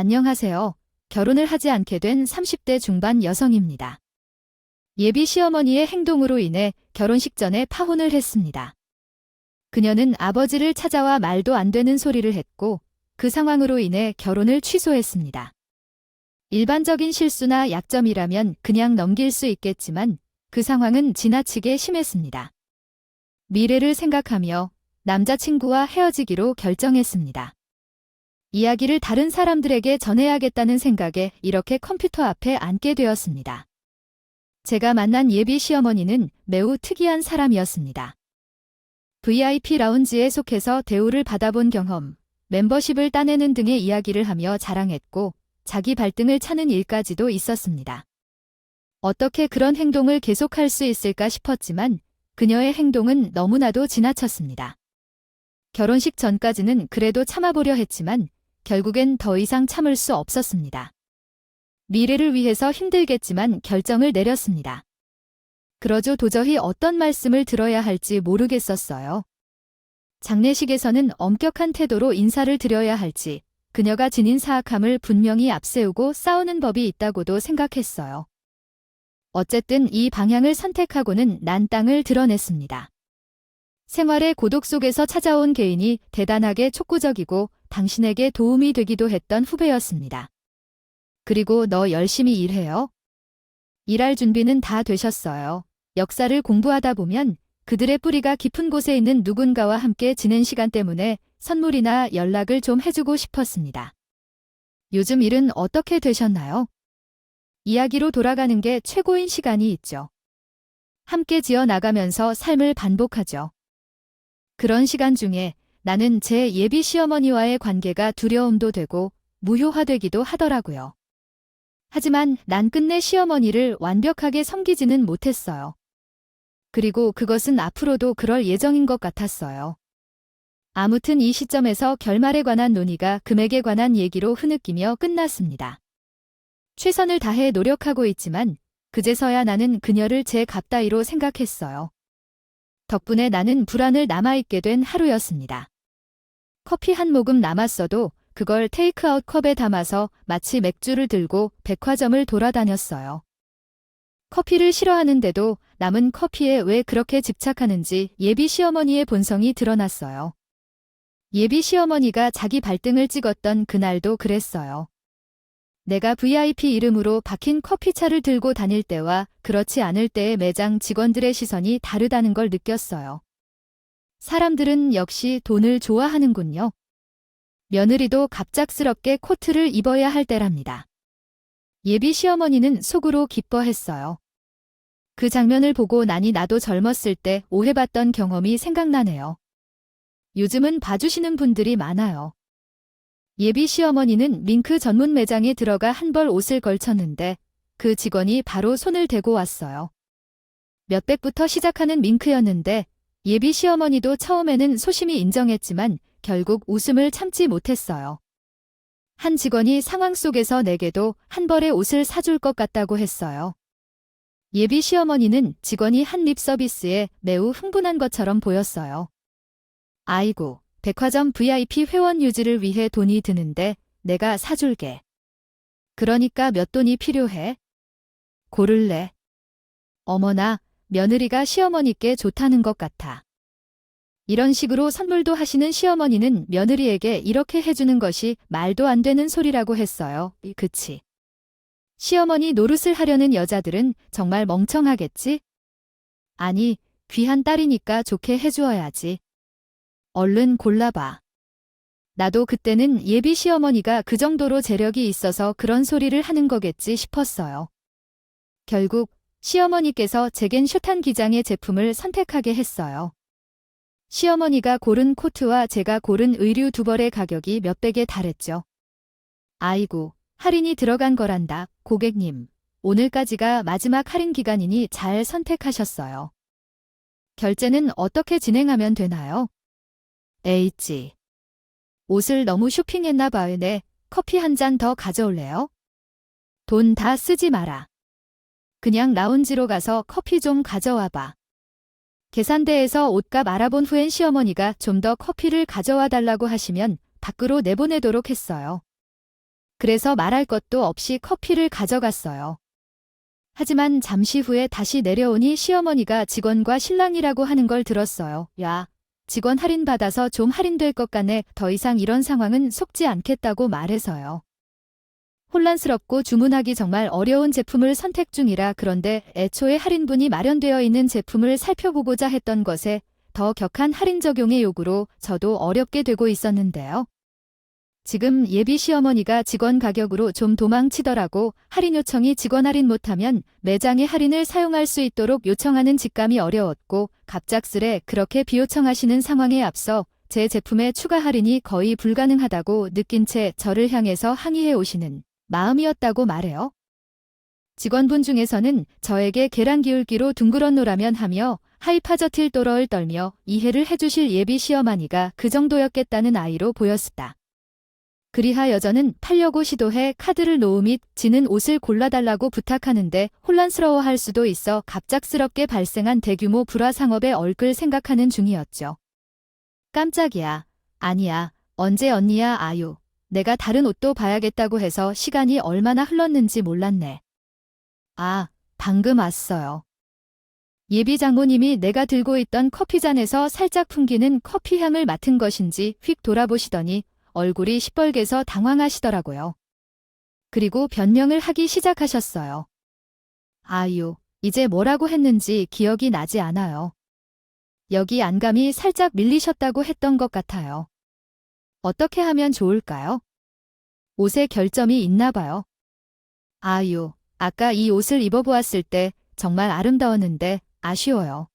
안녕하세요. 결혼을 하지 않게 된 30대 중반 여성입니다. 예비 시어머니의 행동으로 인해 결혼식 전에 파혼을 했습니다. 그녀는 아버지를 찾아와 말도 안 되는 소리를 했고 그 상황으로 인해 결혼을 취소했습니다. 일반적인 실수나 약점이라면 그냥 넘길 수 있겠지만 그 상황은 지나치게 심했습니다. 미래를 생각하며 남자친구와 헤어지기로 결정했습니다. 이야기를 다른 사람들에게 전해야겠다는 생각에 이렇게 컴퓨터 앞에 앉게 되었습니다. 제가 만난 예비 시어머니는 매우 특이한 사람이었습니다. VIP 라운지에 속해서 대우를 받아본 경험, 멤버십을 따내는 등의 이야기를 하며 자랑했고 자기 발등을 차는 일까지도 있었습니다. 어떻게 그런 행동을 계속할 수 있을까 싶었지만 그녀의 행동은 너무나도 지나쳤습니다. 결혼식 전까지는 그래도 참아보려 했지만 결국엔 더 이상 참을 수 없었습니다. 미래를 위해서 힘들겠지만 결정을 내렸습니다. 그러죠. 도저히 어떤 말씀을 들어야 할지 모르겠었어요. 장례식에서는 엄격한 태도로 인사를 드려야 할지, 그녀가 지닌 사악함을 분명히 앞세우고 싸우는 법이 있다고도 생각했어요. 어쨌든 이 방향을 선택하고는 난 땅을 드러냈습니다. 생활의 고독 속에서 찾아온 개인이 대단하게 촉구적이고 당신에게 도움이 되기도 했던 후배였습니다. 그리고 너 열심히 일해요? 일할 준비는 다 되셨어요. 역사를 공부하다 보면 그들의 뿌리가 깊은 곳에 있는 누군가와 함께 지낸 시간 때문에 선물이나 연락을 좀 해주고 싶었습니다. 요즘 일은 어떻게 되셨나요? 이야기로 돌아가는 게 최고인 시간이 있죠. 함께 지어나가면서 삶을 반복하죠. 그런 시간 중에 나는 제 예비 시어머니와의 관계가 두려움도 되고 무효화되기도 하더라고요. 하지만 난 끝내 시어머니를 완벽하게 섬기지는 못했어요. 그리고 그것은 앞으로도 그럴 예정인 것 같았어요. 아무튼 이 시점에서 결말에 관한 논의가 금액에 관한 얘기로 흐느끼며 끝났습니다. 최선을 다해 노력하고 있지만 그제서야 나는 그녀를 제 값 따위로 생각했어요. 덕분에 나는 불안을 남아있게 된 하루였습니다. 커피 한 모금 남았어도 그걸 테이크아웃 컵에 담아서 마치 맥주를 들고 백화점을 돌아다녔어요. 커피를 싫어하는데도 남은 커피에 왜 그렇게 집착하는지 예비 시어머니의 본성이 드러났어요. 예비 시어머니가 자기 발등을 찍었던 그날도 그랬어요. 내가 VIP 이름으로 박힌 커피차를 들고 다닐 때와 그렇지 않을 때의 매장 직원들의 시선이 다르다는 걸 느꼈어요. 사람들은 역시 돈을 좋아하는군요. 며느리도 갑작스럽게 코트를 입어야 할 때랍니다. 예비 시어머니는 속으로 기뻐했어요. 그 장면을 보고 나니 나도 젊었을 때 오해받던 경험이 생각나네요. 요즘은 봐주시는 분들이 많아요. 예비 시어머니는 밍크 전문 매장에 들어가 한 벌 옷을 걸쳤는데 그 직원이 바로 손을 대고 왔어요. 몇백부터 시작하는 밍크였는데 예비 시어머니도 처음에는 소심히 인정했지만 결국 웃음을 참지 못했어요. 한 직원이 상황 속에서 내게도 한 벌의 옷을 사줄 것 같다고 했어요. 예비 시어머니는 직원이 한 립 서비스에 매우 흥분한 것처럼 보였어요. 아이고, 백화점 VIP 회원 유지를 위해 돈이 드는데 내가 사줄게. 그러니까 몇 돈이 필요해? 고를래? 어머나, 며느리가 시어머니께 좋다는 것 같아. 이런 식으로 선물도 하시는 시어머니는 며느리에게 이렇게 해주는 것이 말도 안 되는 소리라고 했어요. 그치? 시어머니 노릇을 하려는 여자들은 정말 멍청하겠지? 아니, 귀한 딸이니까 좋게 해주어야지. 얼른 골라봐. 나도 그때는 예비 시어머니가 그 정도로 재력이 있어서 그런 소리를 하는 거겠지 싶었어요. 결국 시어머니께서 제겐 슈탄 기장의 제품을 선택하게 했어요. 시어머니가 고른 코트와 제가 고른 의류 두 벌의 가격이 몇백에 달했죠. 아이고, 할인이 들어간 거란다, 고객님. 오늘까지가 마지막 할인 기간이니 잘 선택하셨어요. 결제는 어떻게 진행하면 되나요? 에이찌. 옷을 너무 쇼핑했나 봐요. 네, 커피 한 잔 더 가져올래요? 돈 다 쓰지 마라. 그냥 라운지로 가서 커피 좀 가져와 봐. 계산대에서 옷값 알아본 후엔 시어머니가 좀 더 커피를 가져와 달라고 하시면 밖으로 내보내도록 했어요. 그래서 말할 것도 없이 커피를 가져갔어요. 하지만 잠시 후에 다시 내려오니 시어머니가 직원과 신랑이라고 하는 걸 들었어요. 야, 직원 할인 받아서 좀 할인될 것 같네. 더 이상 이런 상황은 속지 않겠다고 말해서요. 혼란스럽고 주문하기 정말 어려운 제품을 선택 중이라 그런데 애초에 할인분이 마련되어 있는 제품을 살펴보고자 했던 것에 더 격한 할인 적용의 요구로 저도 어렵게 되고 있었는데요. 지금 예비 시어머니가 직원 가격으로 좀 도망치더라고 할인 요청이 직원 할인 못하면 매장의 할인을 사용할 수 있도록 요청하는 직감이 어려웠고 갑작스레 그렇게 비요청하시는 상황에 앞서 제 제품의 추가 할인이 거의 불가능하다고 느낀 채 저를 향해서 항의해 오시는 마음이었다고 말해요. 직원분 중에서는 저에게 계란 기울기로 둥그런 노라면 하며 하이파저틸 또러를 떨며 이해를 해주실 예비 시어머니가 그 정도였겠다는 아이로 보였다. 그리하여 저는 팔려고 시도해 카드를 놓음 및 지는 옷을 골라달라고 부탁하는데 혼란스러워할 수도 있어 갑작스럽게 발생한 대규모 불화상업에 얼끌 생각하는 중이었죠. 깜짝이야. 아니야. 언제 언니야 아유. 내가 다른 옷도 봐야겠다고 해서 시간이 얼마나 흘렀는지 몰랐네. 아, 방금 왔어요. 예비 장모님이 내가 들고 있던 커피잔에서 살짝 풍기는 커피 향을 맡은 것인지 휙 돌아보시더니 얼굴이 시뻘개서 당황하시더라고요. 그리고 변명을 하기 시작하셨어요. 아유, 이제 뭐라고 했는지 기억이 나지 않아요. 여기 안감이 살짝 밀리셨다고 했던 것 같아요. 어떻게 하면 좋을까요? 옷에 결점이 있나 봐요. 아유, 아까 이 옷을 입어보았을 때 정말 아름다웠는데 아쉬워요.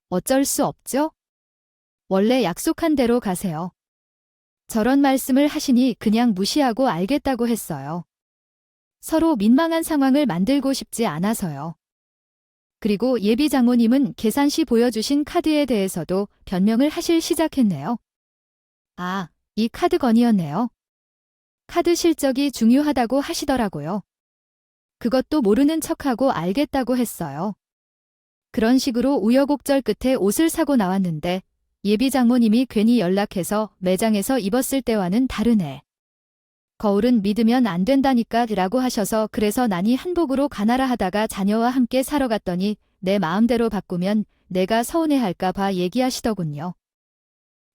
어쩔 수 없죠? 원래 약속한 대로 가세요. 저런 말씀을 하시니 그냥 무시하고 알겠다고 했어요. 서로 민망한 상황을 만들고 싶지 않아서요. 그리고 예비 장모님은 계산 시 보여주신 카드에 대해서도 변명을 하실 시작했네요. 아, 이 카드 건이었네요. 카드 실적이 중요하다고 하시더라고요. 그것도 모르는 척하고 알겠다고 했어요. 그런 식으로 우여곡절 끝에 옷을 사고 나왔는데 예비 장모님이 괜히 연락해서 매장에서 입었을 때와는 다르네. 거울은 믿으면 안 된다니까 라고 하셔서 그래서 난이 한복으로 가나라 하다가 자녀와 함께 사러 갔더니 내 마음대로 바꾸면 내가 서운해할까 봐 얘기하시더군요.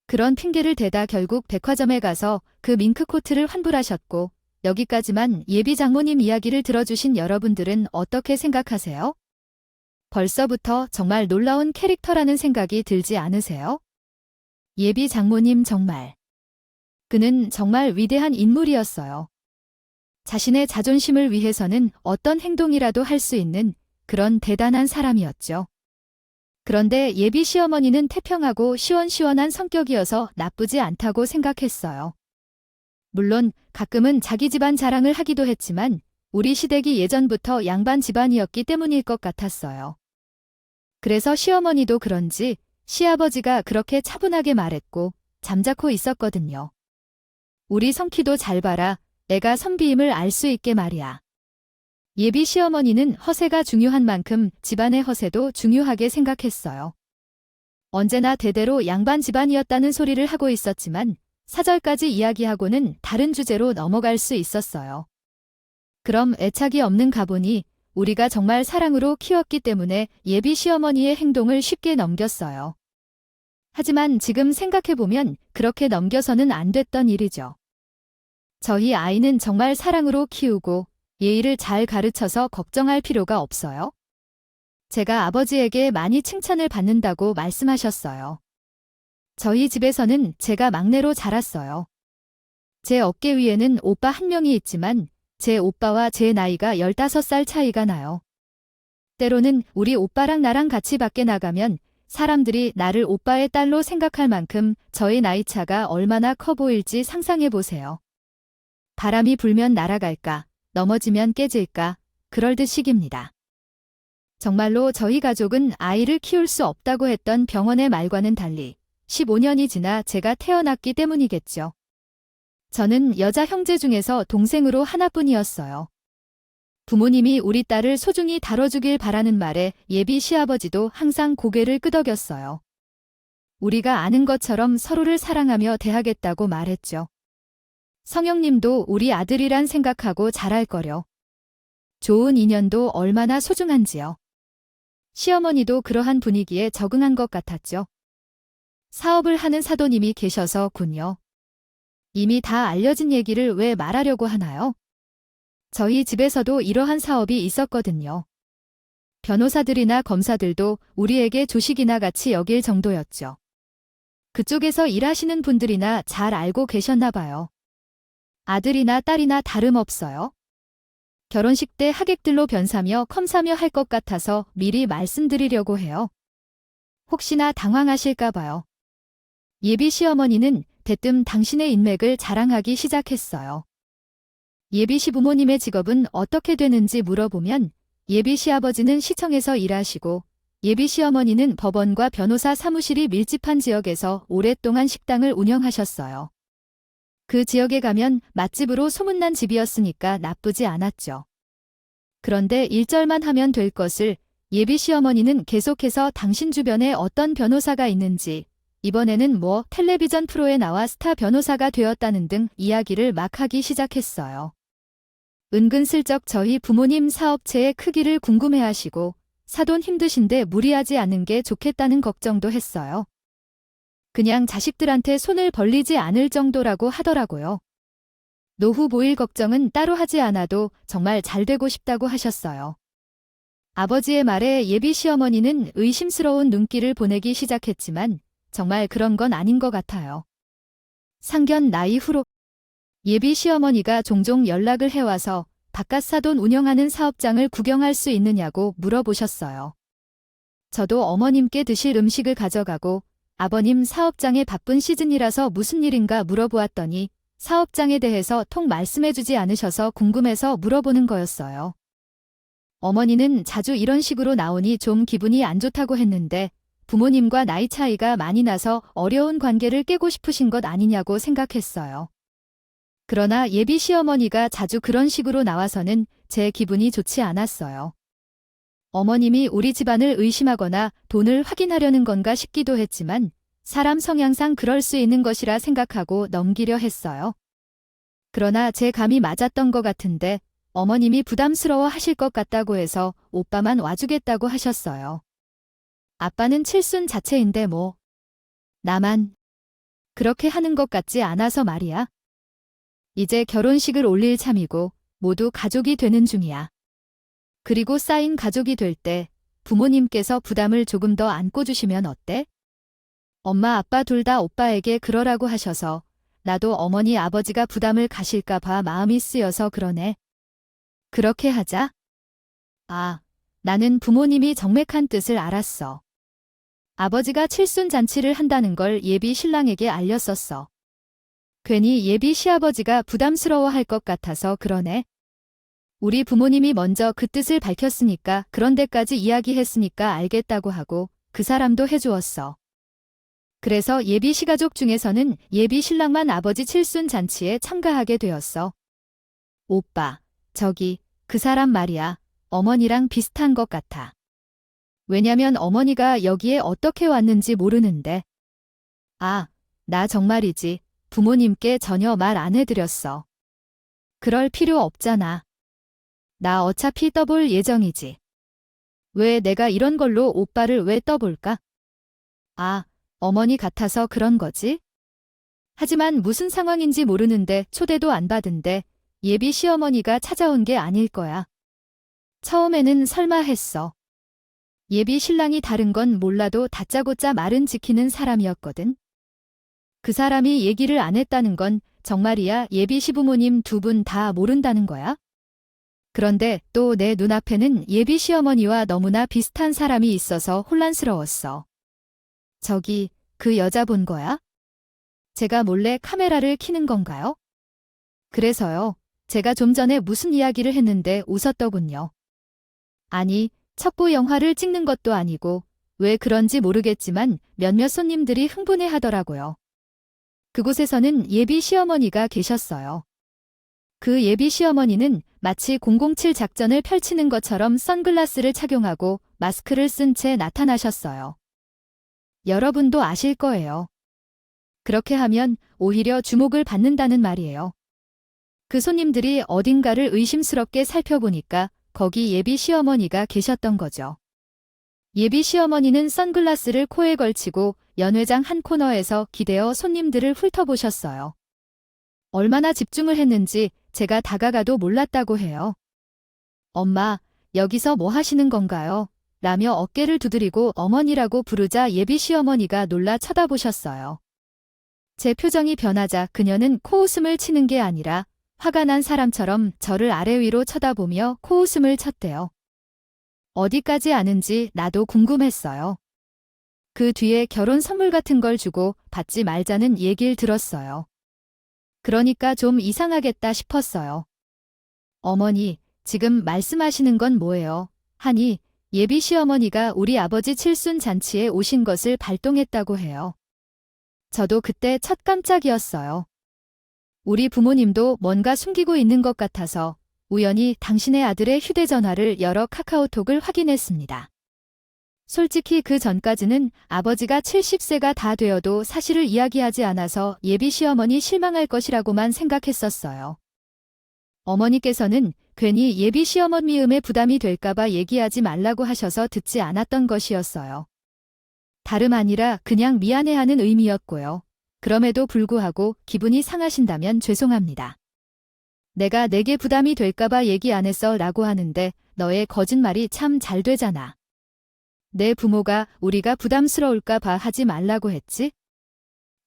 그런 핑계를 대다 결국 백화점에 가서 그 밍크 코트를 환불하셨고 여기까지만 예비 장모님 이야기를 들어주신 여러분들은 어떻게 생각하세요? 벌써부터 정말 놀라운 캐릭터라는 생각이 들지 않으세요? 예비 장모님 정말. 그는 정말 위대한 인물이었어요. 자신의 자존심을 위해서는 어떤 행동이라도 할 수 있는 그런 대단한 사람이었죠. 그런데 예비 시어머니는 태평하고 시원시원한 성격이어서 나쁘지 않다고 생각했어요. 물론 가끔은 자기 집안 자랑을 하기도 했지만 우리 시댁이 예전부터 양반 집안이었기 때문일 것 같았어요. 그래서 시어머니도 그런지 시아버지가 그렇게 차분하게 말했고 잠자코 있었거든요. 우리 성키도 잘 봐라. 애가 선비임을 알 수 있게 말이야. 예비 시어머니는 허세가 중요한 만큼 집안의 허세도 중요하게 생각했어요. 언제나 대대로 양반 집안이었다는 소리를 하고 있었지만 사절까지 이야기하고는 다른 주제로 넘어갈 수 있었어요. 그럼 애착이 없는 가보니 우리가 정말 사랑으로 키웠기 때문에 예비 시어머니의 행동을 쉽게 넘겼어요. 하지만 지금 생각해보면 그렇게 넘겨서는 안 됐던 일이죠. 저희 아이는 정말 사랑으로 키우고 예의를 잘 가르쳐서 걱정할 필요가 없어요. 제가 아버지에게 많이 칭찬을 받는다고 말씀하셨어요. 저희 집에서는 제가 막내로 자랐어요. 제 어깨 위에는 오빠 한 명이 있지만 제 오빠와 제 나이가 15살 차이가 나요. 때로는 우리 오빠랑 나랑 같이 밖에 나가면 사람들이 나를 오빠의 딸로 생각할 만큼 저의 나이 차가 얼마나 커 보일지 상상해 보세요. 바람이 불면 날아갈까, 넘어지면 깨질까, 그럴 듯식입니다. 정말로 저희 가족은 아이를 키울 수 없다고 했던 병원의 말과는 달리 15년이 지나 제가 태어났기 때문이겠죠. 저는 여자 형제 중에서 동생으로 하나뿐이었어요. 부모님이 우리 딸을 소중히 다뤄주길 바라는 말에 예비 시아버지도 항상 고개를 끄덕였어요. 우리가 아는 것처럼 서로를 사랑하며 대하겠다고 말했죠. 성영님도 우리 아들이란 생각하고 잘할 거려. 좋은 인연도 얼마나 소중한지요. 시어머니도 그러한 분위기에 적응한 것 같았죠. 사업을 하는 사도님이 계셔서군요. 이미 다 알려진 얘기를 왜 말하려고 하나요? 저희 집에서도 이러한 사업이 있었거든요. 변호사들이나 검사들도 우리에게 조식이나 같이 여길 정도였죠. 그쪽에서 일하시는 분들이나 잘 알고 계셨나 봐요. 아들이나 딸이나 다름없어요. 결혼식 때 하객들로 변사며 컴사며 할 것 같아서 미리 말씀드리려고 해요. 혹시나 당황하실까 봐요. 예비 시어머니는 대뜸 당신의 인맥을 자랑하기 시작했어요. 예비 시부모님의 직업은 어떻게 되는지 물어보면 예비 시아버지는 시청에서 일하시고 예비 시어머니는 법원과 변호사 사무실이 밀집한 지역에서 오랫동안 식당을 운영하셨어요. 그 지역에 가면 맛집으로 소문난 집이었으니까 나쁘지 않았죠. 그런데 일절만 하면 될 것을 예비 시어머니는 계속해서 당신 주변에 어떤 변호사가 있는지, 이번에는 뭐 텔레비전 프로에 나와 스타 변호사가 되었다는 등 이야기를 막 하기 시작했어요. 은근슬쩍 저희 부모님 사업체의 크기를 궁금해하시고 사돈 힘드신데 무리하지 않는 게 좋겠다는 걱정도 했어요. 그냥 자식들한테 손을 벌리지 않을 정도라고 하더라고요. 노후 보일 걱정은 따로 하지 않아도 정말 잘 되고 싶다고 하셨어요. 아버지의 말에 예비 시어머니는 의심스러운 눈길을 보내기 시작했지만 정말 그런 건 아닌 것 같아요. 상견 나이 후로 예비 시어머니가 종종 연락을 해와서 바깥 사돈 운영하는 사업장을 구경할 수 있느냐고 물어보셨어요. 저도 어머님께 드실 음식을 가져가고 아버님 사업장에 바쁜 시즌이라서 무슨 일인가 물어보았더니 사업장에 대해서 통 말씀해주지 않으셔서 궁금해서 물어보는 거였어요. 어머니는 자주 이런 식으로 나오니 좀 기분이 안 좋다고 했는데 부모님과 나이 차이가 많이 나서 어려운 관계를 깨고 싶으신 것 아니냐고 생각했어요. 그러나 예비 시어머니가 자주 그런 식으로 나와서는 제 기분이 좋지 않았어요. 어머님이 우리 집안을 의심하거나 돈을 확인하려는 건가 싶기도 했지만 사람 성향상 그럴 수 있는 것이라 생각하고 넘기려 했어요. 그러나 제 감이 맞았던 것 같은데 어머님이 부담스러워 하실 것 같다고 해서 오빠만 와주겠다고 하셨어요. 아빠는 칠순 자체인데 뭐. 나만 그렇게 하는 것 같지 않아서 말이야. 이제 결혼식을 올릴 참이고 모두 가족이 되는 중이야. 그리고 쌓인 가족이 될 때 부모님께서 부담을 조금 더 안고 주시면 어때? 엄마 아빠 둘 다 오빠에게 그러라고 하셔서 나도 어머니 아버지가 부담을 가실까 봐 마음이 쓰여서 그러네. 그렇게 하자. 아, 나는 부모님이 정맥한 뜻을 알았어. 아버지가 칠순 잔치를 한다는 걸 예비 신랑에게 알렸었어. 괜히 예비 시아버지가 부담스러워할 것 같아서 그러네. 우리 부모님이 먼저 그 뜻을 밝혔으니까 그런 데까지 이야기했으니까 알겠다고 하고 그 사람도 해주었어. 그래서 예비 시가족 중에서는 예비 신랑만 아버지 칠순 잔치에 참가하게 되었어. 오빠, 저기, 그 사람 말이야. 어머니랑 비슷한 것 같아. 왜냐면 어머니가 여기에 어떻게 왔는지 모르는데. 아, 나 정말이지. 부모님께 전혀 말 안 해드렸어. 그럴 필요 없잖아. 나 어차피 떠볼 예정이지. 왜 내가 이런 걸로 오빠를 왜 떠볼까? 아, 어머니 같아서 그런 거지? 하지만 무슨 상황인지 모르는데 초대도 안 받은데 예비 시어머니가 찾아온 게 아닐 거야. 처음에는 설마 했어. 예비 신랑이 다른 건 몰라도 다짜고짜 말은 지키는 사람이었거든. 그 사람이 얘기를 안 했다는 건 정말이야 예비 시부모님 두 분 다 모른다는 거야? 그런데 또 내 눈앞에는 예비 시어머니와 너무나 비슷한 사람이 있어서 혼란스러웠어. 저기, 그 여자 본 거야? 제가 몰래 카메라를 켜는 건가요? 그래서요, 제가 좀 전에 무슨 이야기를 했는데 웃었더군요. 아니, 첩보 영화를 찍는 것도 아니고 왜 그런지 모르겠지만 몇몇 손님들이 흥분해 하더라고요. 그곳에서는 예비 시어머니가 계셨어요. 그 예비 시어머니는 마치 007 작전을 펼치는 것처럼 선글라스를 착용하고 마스크를 쓴 채 나타나셨어요. 여러분도 아실 거예요. 그렇게 하면 오히려 주목을 받는다는 말이에요. 그 손님들이 어딘가를 의심스럽게 살펴보니까 거기 예비 시어머니가 계셨던 거죠. 예비 시어머니는 선글라스를 코에 걸치고 연회장 한 코너에서 기대어 손님들을 훑어보셨어요. 얼마나 집중을 했는지 제가 다가가도 몰랐다고 해요. 엄마, 여기서 뭐 하시는 건가요? 라며 어깨를 두드리고 어머니라고 부르자 예비 시어머니가 놀라 쳐다보셨어요. 제 표정이 변하자 그녀는 코웃음을 치는 게 아니라 화가 난 사람처럼 저를 아래 위로 쳐다보며 코웃음을 쳤대요. 어디까지 아는지 나도 궁금했어요. 그 뒤에 결혼 선물 같은 걸 주고 받지 말자는 얘기를 들었어요. 그러니까 좀 이상하겠다 싶었어요. 어머니, 지금 말씀하시는 건 뭐예요? 하니 예비 시어머니가 우리 아버지 칠순 잔치에 오신 것을 발동했다고 해요. 저도 그때 첫 깜짝이었어요. 우리 부모님도 뭔가 숨기고 있는 것 같아서 우연히 당신의 아들의 휴대전화를 열어 카카오톡을 확인했습니다. 솔직히 그 전까지는 아버지가 70세가 다 되어도 사실을 이야기하지 않아서 예비 시어머니 실망할 것이라고만 생각했었어요. 어머니께서는 괜히 예비 시어머니 미음에 부담이 될까봐 얘기하지 말라고 하셔서 듣지 않았던 것이었어요. 다름 아니라 그냥 미안해하는 의미였고요. 그럼에도 불구하고 기분이 상하신다면 죄송합니다. 내가 내게 부담이 될까봐 얘기 안 했어 라고 하는데 너의 거짓말이 참 잘 되잖아. 내 부모가 우리가 부담스러울까봐 하지 말라고 했지?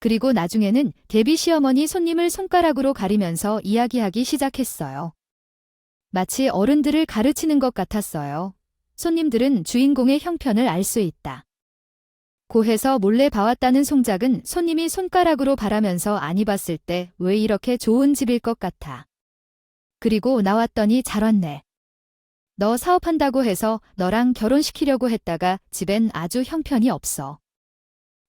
그리고 나중에는 데뷔 시어머니 손님을 손가락으로 가리면서 이야기하기 시작했어요. 마치 어른들을 가르치는 것 같았어요. 손님들은 주인공의 형편을 알 수 있다. 고해서 몰래 봐왔다는 송작은 손님이 손가락으로 바라면서 안 입었을 때 왜 이렇게 좋은 집일 것 같아. 그리고 나왔더니 잘 왔네. 너 사업한다고 해서 너랑 결혼시키려고 했다가 집엔 아주 형편이 없어.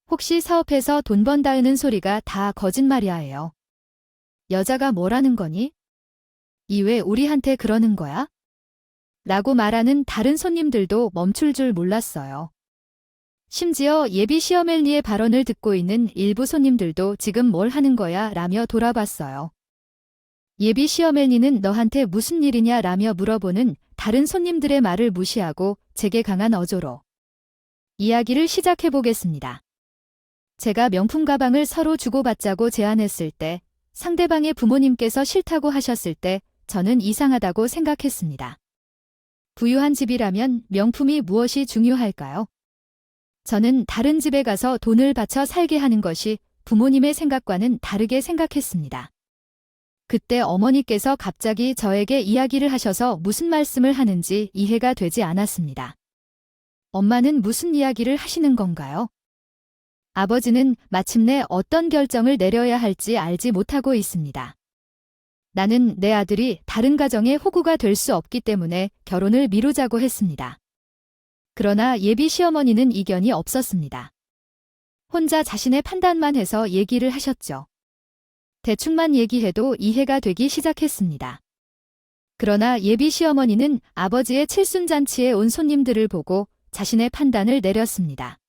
혹시 사업해서 돈 번다는 소리가 다 거짓말이야 해요. 여자가 뭐라는 거니? 이 왜 우리한테 그러는 거야? 라고 말하는 다른 손님들도 멈출 줄 몰랐어요. 심지어 예비 시어머니의 발언을 듣고 있는 일부 손님들도 지금 뭘 하는 거야 라며 돌아봤어요. 예비 시어머니는 너한테 무슨 일이냐 라며 물어보는 다른 손님들의 말을 무시하고 제게 강한 어조로 이야기를 시작해보겠습니다. 제가 명품 가방을 서로 주고받자고 제안했을 때 상대방의 부모님께서 싫다고 하셨을 때 저는 이상하다고 생각했습니다. 부유한 집이라면 명품이 무엇이 중요할까요? 저는 다른 집에 가서 돈을 바쳐 살게 하는 것이 부모님의 생각과는 다르게 생각했습니다. 그때 어머니께서 갑자기 저에게 이야기를 하셔서 무슨 말씀을 하는지 이해가 되지 않았습니다. 엄마는 무슨 이야기를 하시는 건가요? 아버지는 마침내 어떤 결정을 내려야 할지 알지 못하고 있습니다. 나는 내 아들이 다른 가정의 호구가 될 수 없기 때문에 결혼을 미루자고 했습니다. 그러나 예비 시어머니는 이견이 없었습니다. 혼자 자신의 판단만 해서 얘기를 하셨죠. 대충만 얘기해도 이해가 되기 시작했습니다. 그러나 예비 시어머니는 아버지의 칠순잔치에 온 손님들을 보고 자신의 판단을 내렸습니다.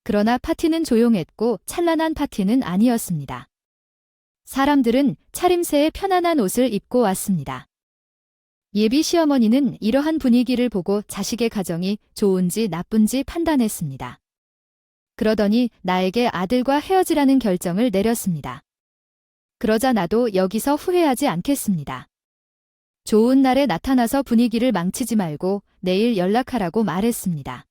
그러나 파티는 조용했고 찬란한 파티는 아니었습니다. 사람들은 차림새의 편안한 옷을 입고 왔습니다. 예비 시어머니는 이러한 분위기를 보고 자식의 가정이 좋은지 나쁜지 판단했습니다. 그러더니 나에게 아들과 헤어지라는 결정을 내렸습니다. 그러자 나도 여기서 후회하지 않겠습니다. 좋은 날에 나타나서 분위기를 망치지 말고 내일 연락하라고 말했습니다.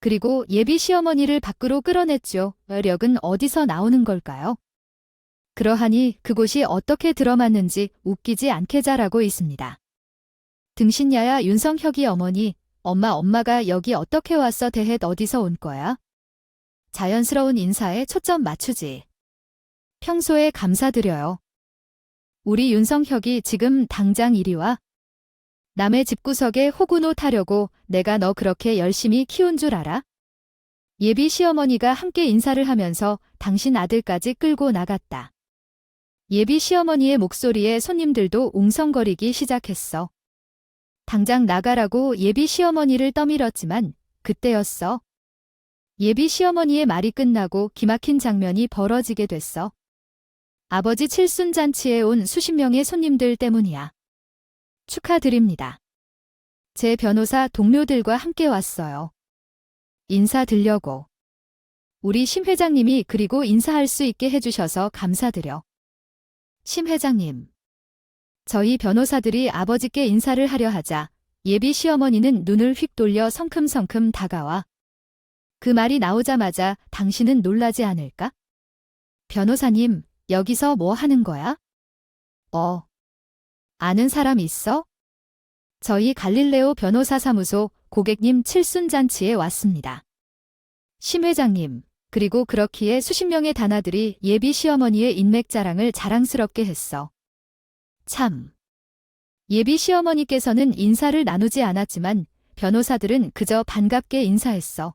그리고 예비 시어머니를 밖으로 끌어냈죠. 력은 어디서 나오는 걸까요? 그러하니 그곳이 어떻게 들어맞는지 웃기지 않게 잘하고 있습니다. 등신야야 윤성혁이 어머니, 엄마가 여기 어떻게 왔어 대헷 어디서 온 거야? 자연스러운 인사에 초점 맞추지. 평소에 감사드려요. 우리 윤성혁이 지금 당장 이리 와. 남의 집구석에 호구노 타려고 내가 너 그렇게 열심히 키운 줄 알아? 예비 시어머니가 함께 인사를 하면서 당신 아들까지 끌고 나갔다. 예비 시어머니의 목소리에 손님들도 웅성거리기 시작했어. 당장 나가라고 예비 시어머니를 떠밀었지만 그때였어. 예비 시어머니의 말이 끝나고 기막힌 장면이 벌어지게 됐어. 아버지 칠순 잔치에 온 수십 명의 손님들 때문이야. 축하드립니다. 제 변호사 동료들과 함께 왔어요. 인사드려고. 우리 심 회장님이 그리고 인사할 수 있게 해주셔서 감사드려. 심 회장님. 저희 변호사들이 아버지께 인사를 하려 하자 예비 시어머니는 눈을 휙 돌려 성큼성큼 다가와. 그 말이 나오자마자 당신은 놀라지 않을까? 변호사님, 여기서 뭐 하는 거야? 아는 사람 있어? 저희 갈릴레오 변호사 사무소 고객님 칠순잔치에 왔습니다. 심 회장님, 그리고 그렇기에 수십 명의 단아들이 예비 시어머니의 인맥 자랑을 자랑스럽게 했어. 참. 예비 시어머니께서는 인사를 나누지 않았지만 변호사들은 그저 반갑게 인사했어.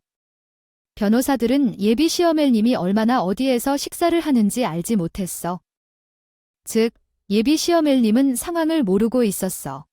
변호사들은 예비 시어머님이 얼마나 어디에서 식사를 하는지 알지 못했어. 즉, 예비 시어머님은 상황을 모르고 있었어.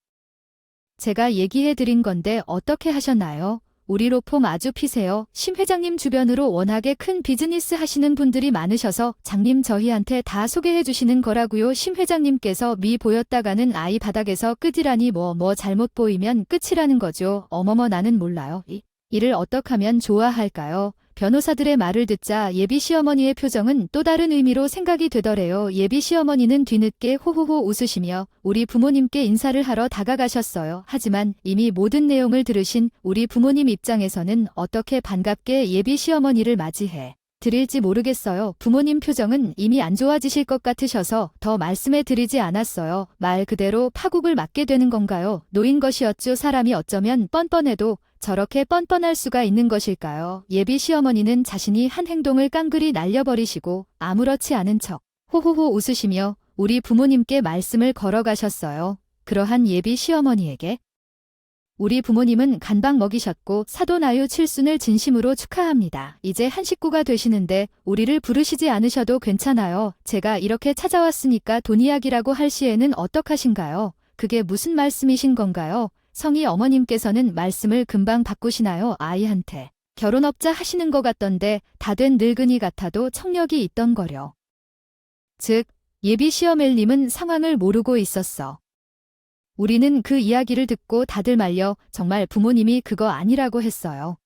제가 얘기해 드린 건데 어떻게 하셨나요? 우리 로펌 아주 피세요. 심 회장님 주변으로 워낙에 큰 비즈니스 하시는 분들이 많으셔서 장님 저희한테 다 소개해 주시는 거라고요. 심 회장님께서 미 보였다가는 아이 바닥에서 끄지라니 뭐 잘못 보이면 끝이라는 거죠. 어머머 나는 몰라요. 이를 어떻게 하면 좋아할까요? 변호사들의 말을 듣자 예비 시어머니의 표정은 또 다른 의미로 생각이 되더래요. 예비 시어머니는 뒤늦게 호호호 웃으시며 우리 부모님께 인사를 하러 다가가셨어요. 하지만 이미 모든 내용을 들으신 우리 부모님 입장에서는 어떻게 반갑게 예비 시어머니를 맞이해 드릴지 모르겠어요. 부모님 표정은 이미 안 좋아지실 것 같으셔서 더 말씀해 드리지 않았어요. 말 그대로 파국을 맞게 되는 건가요? 놓인 것이었죠. 사람이 어쩌면 뻔뻔해도 저렇게 뻔뻔할 수가 있는 것일까요? 예비 시어머니는 자신이 한 행동을 깡그리 날려버리시고 아무렇지 않은 척 호호호 웃으시며 우리 부모님께 말씀을 걸어가셨어요. 그러한 예비 시어머니에게 우리 부모님은 간방 먹이셨고 사돈아유 칠순을 진심으로 축하합니다. 이제 한 식구가 되시는데 우리를 부르시지 않으셔도 괜찮아요. 제가 이렇게 찾아왔으니까 돈 이야기라고 할 시에는 어떡하신가요? 그게 무슨 말씀이신 건가요? 성희 어머님께서는 말씀을 금방 바꾸시나요? 아이한테 결혼업자 하시는 것 같던데 다 된 늙은이 같아도 청력이 있던 거려. 즉, 예비 시어멜님은 상황을 모르고 있었어. 우리는 그 이야기를 듣고 다들 말려 정말 부모님이 그거 아니라고 했어요.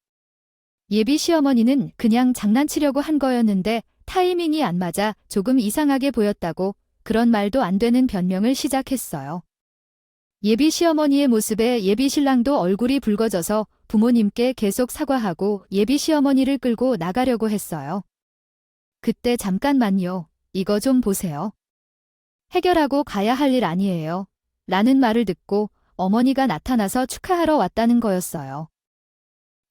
예비 시어머니는 그냥 장난치려고 한 거였는데 타이밍이 안 맞아 조금 이상하게 보였다고 그런 말도 안 되는 변명을 시작했어요. 예비 시어머니의 모습에 예비 신랑도 얼굴이 붉어져서 부모님께 계속 사과하고 예비 시어머니를 끌고 나가려고 했어요. 그때 잠깐만요. 이거 좀 보세요. 해결하고 가야 할 일 아니에요. 라는 말을 듣고 어머니가 나타나서 축하하러 왔다는 거였어요.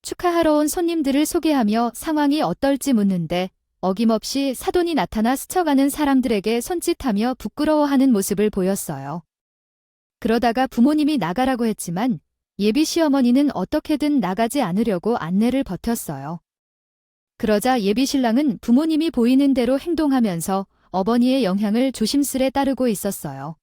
축하하러 온 손님들을 소개하며 상황이 어떨지 묻는데 어김없이 사돈이 나타나 스쳐가는 사람들에게 손짓하며 부끄러워하는 모습을 보였어요. 그러다가 부모님이 나가라고 했지만 예비 시어머니는 어떻게든 나가지 않으려고 안내를 버텼어요. 그러자 예비 신랑은 부모님이 보이는 대로 행동하면서 어머니의 영향을 조심스레 따르고 있었어요.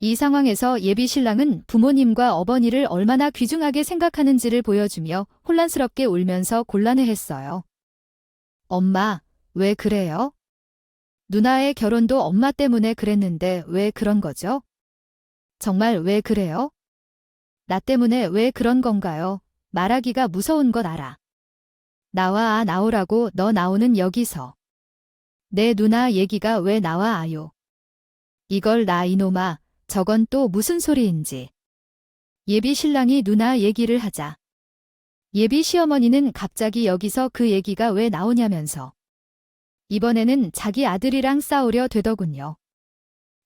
이 상황에서 예비 신랑은 부모님과 어머니를 얼마나 귀중하게 생각하는지를 보여주며 혼란스럽게 울면서 곤란해했어요. 엄마, 왜 그래요? 누나의 결혼도 엄마 때문에 그랬는데 왜 그런 거죠? 정말 왜 그래요? 나 때문에 왜 그런 건가요? 말하기가 무서운 것 알아. 나와 나오라고 너 나오는 여기서. 내 누나 얘기가 왜 나와 아요? 이걸 나 이놈아. 저건 또 무슨 소리인지. 예비 신랑이 누나 얘기를 하자. 예비 시어머니는 갑자기 여기서 그 얘기가 왜 나오냐면서. 이번에는 자기 아들이랑 싸우려 되더군요.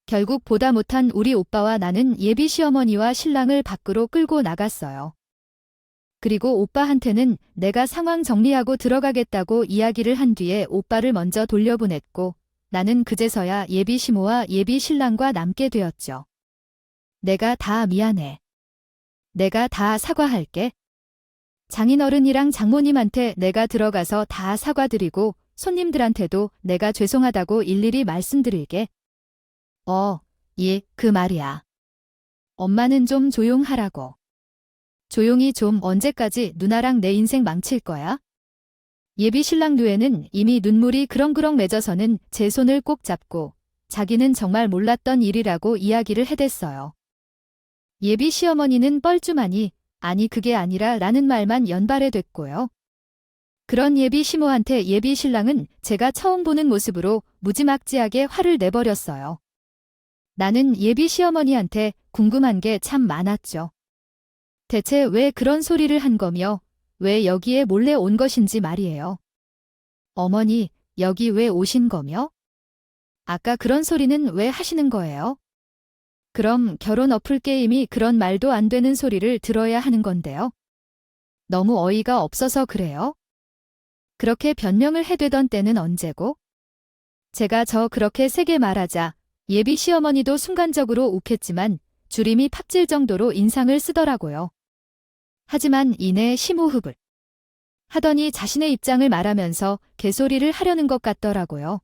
결국 보다 못한 우리 오빠와 나는 예비 시어머니와 신랑을 밖으로 끌고 나갔어요. 그리고 오빠한테는 내가 상황 정리하고 들어가겠다고 이야기를 한 뒤에 오빠를 먼저 돌려보냈고 나는 그제서야 예비 시모와 예비 신랑과 남게 되었죠. 내가 다 미안해. 내가 다 사과할게. 장인어른이랑 장모님한테 내가 들어가서 다 사과드리고 손님들한테도 내가 죄송하다고 일일이 말씀드릴게. 그 말이야. 엄마는 좀 조용하라고. 조용히 좀 언제까지 누나랑 내 인생 망칠 거야? 예비 신랑 류에는 이미 눈물이 그렁그렁 맺어서는 제 손을 꼭 잡고 자기는 정말 몰랐던 일이라고 이야기를 해댔어요. 예비 시어머니는 뻘쭘하니 아니 그게 아니라 라는 말만 연발해 댔고요. 그런 예비 시모한테 예비 신랑은 제가 처음 보는 모습으로 무지막지하게 화를 내버렸어요. 나는 예비 시어머니한테 궁금한 게 참 많았죠. 대체 왜 그런 소리를 한 거며 왜 여기에 몰래 온 것인지 말이에요. 어머니, 여기 왜 오신 거며? 아까 그런 소리는 왜 하시는 거예요? 그럼 결혼 어플 게임이 그런 말도 안 되는 소리를 들어야 하는 건데요. 너무 어이가 없어서 그래요? 그렇게 변명을 해대던 때는 언제고? 제가 그렇게 세게 말하자 예비 시어머니도 순간적으로 욱했지만 주림이 팍질 정도로 인상을 쓰더라고요. 하지만 이내 심호흡을 하더니 자신의 입장을 말하면서 개소리를 하려는 것 같더라고요.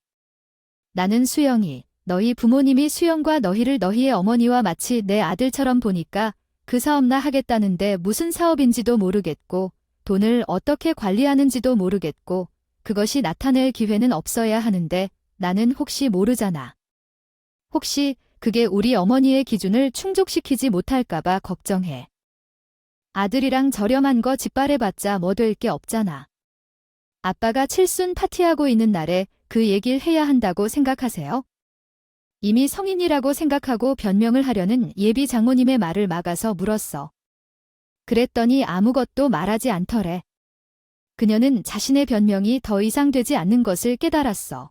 나는 수영이, 너희 부모님이 수영과 너희를 너희의 어머니와 마치 내 아들처럼 보니까 그 사업나 하겠다는데 무슨 사업인지도 모르겠고 돈을 어떻게 관리하는지도 모르겠고 그것이 나타낼 기회는 없어야 하는데 나는 혹시 모르잖아. 혹시 그게 우리 어머니의 기준을 충족시키지 못할까봐 걱정해. 아들이랑 저렴한 거 짓바래봤자 뭐 될 게 없잖아. 아빠가 칠순 파티하고 있는 날에 그 얘기를 해야 한다고 생각하세요? 이미 성인이라고 생각하고 변명을 하려는 예비 장모님의 말을 막아서 물었어. 그랬더니 아무것도 말하지 않더래. 그녀는 자신의 변명이 더 이상 되지 않는 것을 깨달았어.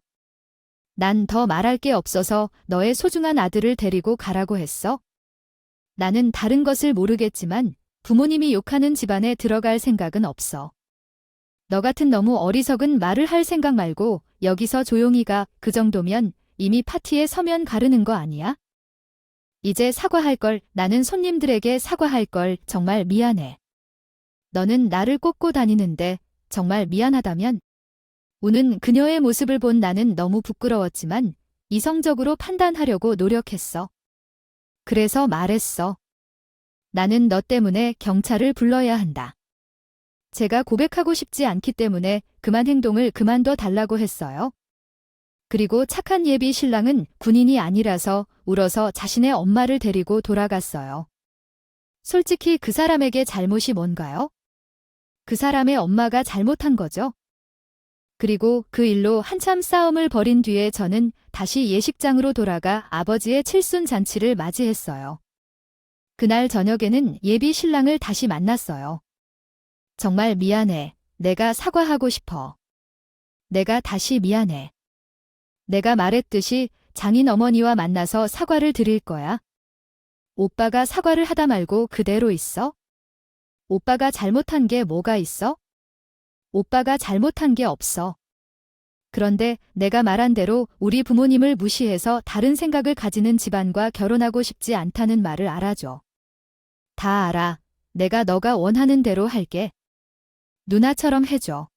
난 더 말할 게 없어서 너의 소중한 아들을 데리고 가라고 했어. 나는 다른 것을 모르겠지만 부모님이 욕하는 집안에 들어갈 생각은 없어. 너 같은 너무 어리석은 말을 할 생각 말고 여기서 조용히 가. 그 정도면 이미 파티에 서면 가르는 거 아니야? 이제 사과할 걸. 나는 손님들에게 사과할 걸. 정말 미안해. 너는 나를 꽂고 다니는데 정말 미안하다면? 우는 그녀의 모습을 본 나는 너무 부끄러웠지만 이성적으로 판단하려고 노력했어. 그래서 말했어. 나는 너 때문에 경찰을 불러야 한다. 제가 고백하고 싶지 않기 때문에 그만 행동을 그만둬 달라고 했어요. 그리고 착한 예비 신랑은 군인이 아니라서 울어서 자신의 엄마를 데리고 돌아갔어요. 솔직히 그 사람에게 잘못이 뭔가요? 그 사람의 엄마가 잘못한 거죠. 그리고 그 일로 한참 싸움을 벌인 뒤에 저는 다시 예식장으로 돌아가 아버지의 칠순 잔치를 맞이했어요. 그날 저녁에는 예비 신랑을 다시 만났어요. 정말 미안해. 내가 사과하고 싶어. 내가 다시 미안해. 내가 말했듯이 장인 어머니와 만나서 사과를 드릴 거야. 오빠가 사과를 하다 말고 그대로 있어? 오빠가 잘못한 게 뭐가 있어? 오빠가 잘못한 게 없어. 그런데 내가 말한 대로 우리 부모님을 무시해서 다른 생각을 가지는 집안과 결혼하고 싶지 않다는 말을 알아줘. 다 알아. 내가 너가 원하는 대로 할게. 누나처럼 해줘.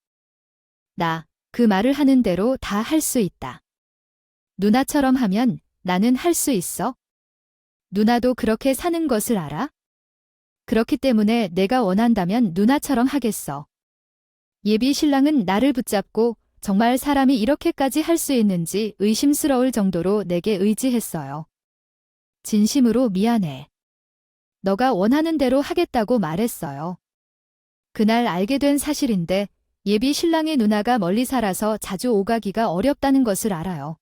나 그 말을 하는 대로 다 할 수 있다. 누나처럼 하면 나는 할 수 있어. 누나도 그렇게 사는 것을 알아? 그렇기 때문에 내가 원한다면 누나처럼 하겠어. 예비 신랑은 나를 붙잡고 정말 사람이 이렇게까지 할 수 있는지 의심스러울 정도로 내게 의지했어요. 진심으로 미안해. 너가 원하는 대로 하겠다고 말했어요. 그날 알게 된 사실인데 예비 신랑의 누나가 멀리 살아서 자주 오가기가 어렵다는 것을 알아요.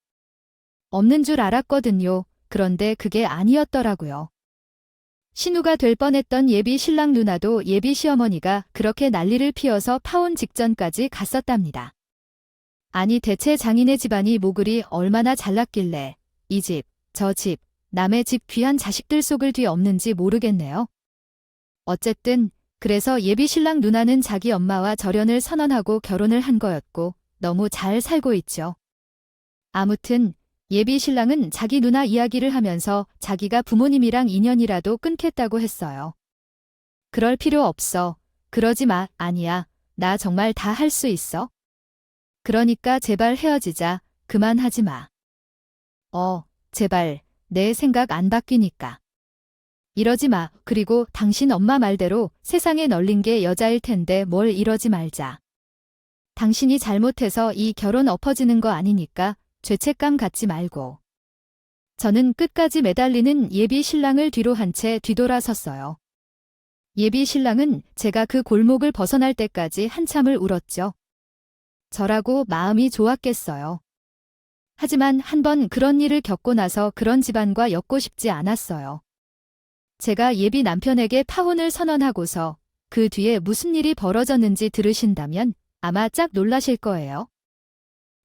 없는 줄 알았거든요. 그런데 그게 아니었더라고요. 신우가 될 뻔했던 예비 신랑 누나도 예비 시어머니가 그렇게 난리를 피워서 파혼 직전까지 갔었답니다. 아니 대체 장인의 집안이 모글이 얼마나 잘났길래 이 집, 저 집, 남의 집 귀한 자식들 속을 뒤엎는지 모르겠네요. 어쨌든 그래서 예비 신랑 누나는 자기 엄마와 절연을 선언하고 결혼을 한 거였고 너무 잘 살고 있죠. 아무튼 예비 신랑은 자기 누나 이야기를 하면서 자기가 부모님이랑 인연이라도 끊겠다고 했어요. 그럴 필요 없어. 그러지 마. 아니야. 나 정말 다 할 수 있어. 그러니까 제발 헤어지자. 그만하지 마. 제발. 내 생각 안 바뀌니까. 이러지 마. 그리고 당신 엄마 말대로 세상에 널린 게 여자일 텐데 뭘 이러지 말자. 당신이 잘못해서 이 결혼 엎어지는 거 아니니까 죄책감 갖지 말고. 저는 끝까지 매달리는 예비 신랑을 뒤로 한 채 뒤돌아섰어요. 예비 신랑은 제가 그 골목을 벗어날 때까지 한참을 울었죠. 저라고 마음이 좋았겠어요. 하지만 한번 그런 일을 겪고 나서 그런 집안과 엮고 싶지 않았어요. 제가 예비 남편에게 파혼을 선언하고서 그 뒤에 무슨 일이 벌어졌는지 들으신다면 아마 짝 놀라실 거예요.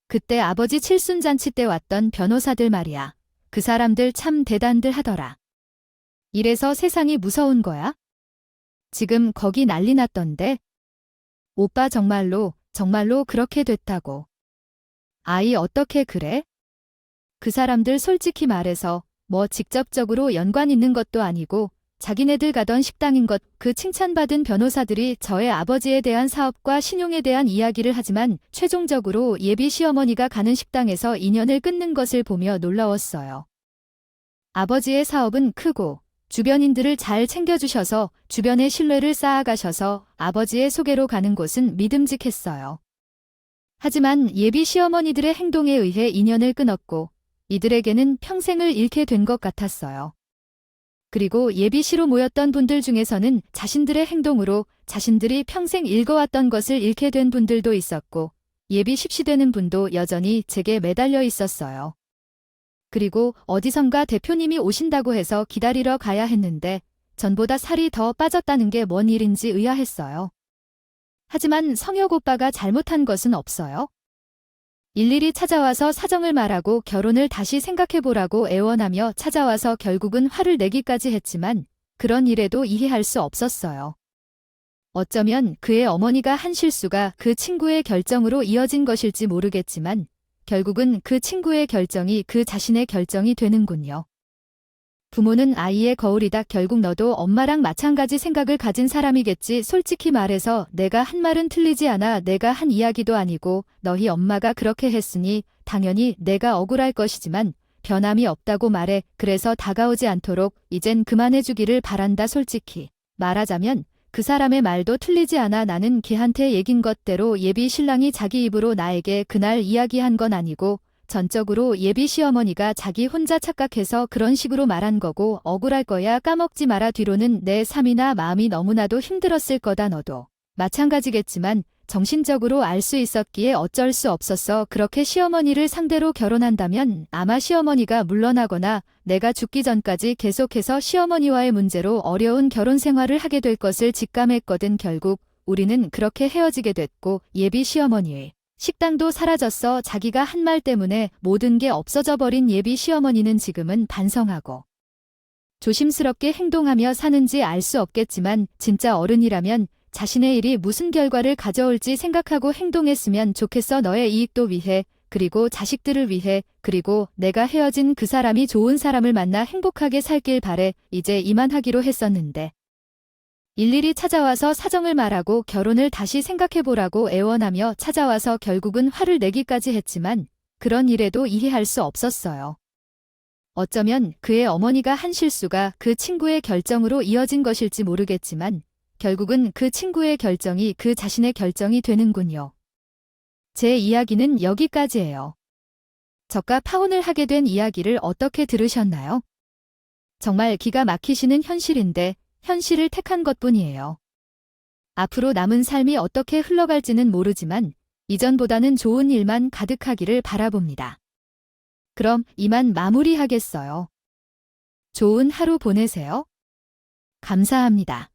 그때 아버지 칠순잔치 때 왔던 변호사들 말이야. 그 사람들 참 대단들 하더라. 이래서 세상이 무서운 거야? 지금 거기 난리 났던데? 오빠 정말로 그렇게 됐다고. 아이 어떻게 그래? 그 사람들 솔직히 말해서 뭐 직접적으로 연관 있는 것도 아니고 자기네들 가던 식당인 것, 그 칭찬받은 변호사들이 저의 아버지에 대한 사업과 신용에 대한 이야기를 하지만 최종적으로 예비 시어머니가 가는 식당에서 인연을 끊는 것을 보며 놀라웠어요. 아버지의 사업은 크고 주변인들을 잘 챙겨주셔서 주변의 신뢰를 쌓아가셔서 아버지의 소개로 가는 곳은 믿음직했어요. 하지만 예비 시어머니들의 행동에 의해 인연을 끊었고 이들에게는 평생을 잃게 된 것 같았어요. 그리고 예비시로 모였던 분들 중에서는 자신들의 행동으로 자신들이 평생 읽어왔던 것을 잃게 된 분들도 있었고 예비 십시되는 분도 여전히 제게 매달려 있었어요. 그리고 어디선가 대표님이 오신다고 해서 기다리러 가야 했는데 전보다 살이 더 빠졌다는 게 뭔 일인지 의아했어요. 하지만 성혁 오빠가 잘못한 것은 없어요. 일일이 찾아와서 사정을 말하고 결혼을 다시 생각해보라고 애원하며 찾아와서 결국은 화를 내기까지 했지만 그런 일에도 이해할 수 없었어요. 어쩌면 그의 어머니가 한 실수가 그 친구의 결정으로 이어진 것일지 모르겠지만 결국은 그 친구의 결정이 그 자신의 결정이 되는군요. 부모는 아이의 거울이다. 결국 너도 엄마랑 마찬가지 생각을 가진 사람이겠지. 솔직히 말해서 내가 한 말은 틀리지 않아. 내가 한 이야기도 아니고 너희 엄마가 그렇게 했으니 당연히 내가 억울할 것이지만 변함이 없다고 말해. 그래서 다가오지 않도록 이젠 그만해주기를 바란다. 솔직히 말하자면 그 사람의 말도 틀리지 않아. 나는 걔한테 얘긴 것대로 예비 신랑이 자기 입으로 나에게 그날 이야기한 건 아니고 전적으로 예비 시어머니가 자기 혼자 착각해서 그런 식으로 말한 거고 억울할 거야. 까먹지 마라. 뒤로는 내 삶이나 마음이 너무나도 힘들었을 거다. 너도 마찬가지겠지만 정신적으로 알 수 있었기에 어쩔 수 없었어. 그렇게 시어머니를 상대로 결혼한다면 아마 시어머니가 물러나거나 내가 죽기 전까지 계속해서 시어머니와의 문제로 어려운 결혼 생활을 하게 될 것을 직감했거든. 결국 우리는 그렇게 헤어지게 됐고 예비 시어머니의 식당도 사라졌어. 자기가 한 말 때문에 모든 게 없어져 버린 예비 시어머니는 지금은 반성하고 조심스럽게 행동하며 사는지 알 수 없겠지만 진짜 어른이라면 자신의 일이 무슨 결과를 가져올지 생각하고 행동했으면 좋겠어. 너의 이익도 위해, 그리고 자식들을 위해, 그리고 내가 헤어진 그 사람이 좋은 사람을 만나 행복하게 살길 바래. 이제 이만하기로 했었는데. 일일이 찾아와서 사정을 말하고 결혼을 다시 생각해보라고 애원하며 찾아와서 결국은 화를 내기까지 했지만 그런 일에도 이해할 수 없었어요. 어쩌면 그의 어머니가 한 실수가 그 친구의 결정으로 이어진 것일지 모르겠지만 결국은 그 친구의 결정이 그 자신의 결정이 되는군요. 제 이야기는 여기까지예요. 저가 파혼을 하게 된 이야기를 어떻게 들으셨나요? 정말 기가 막히시는 현실인데 현실을 택한 것뿐이에요. 앞으로 남은 삶이 어떻게 흘러갈지는 모르지만 이전보다는 좋은 일만 가득하기를 바라봅니다. 그럼 이만 마무리하겠어요. 좋은 하루 보내세요. 감사합니다.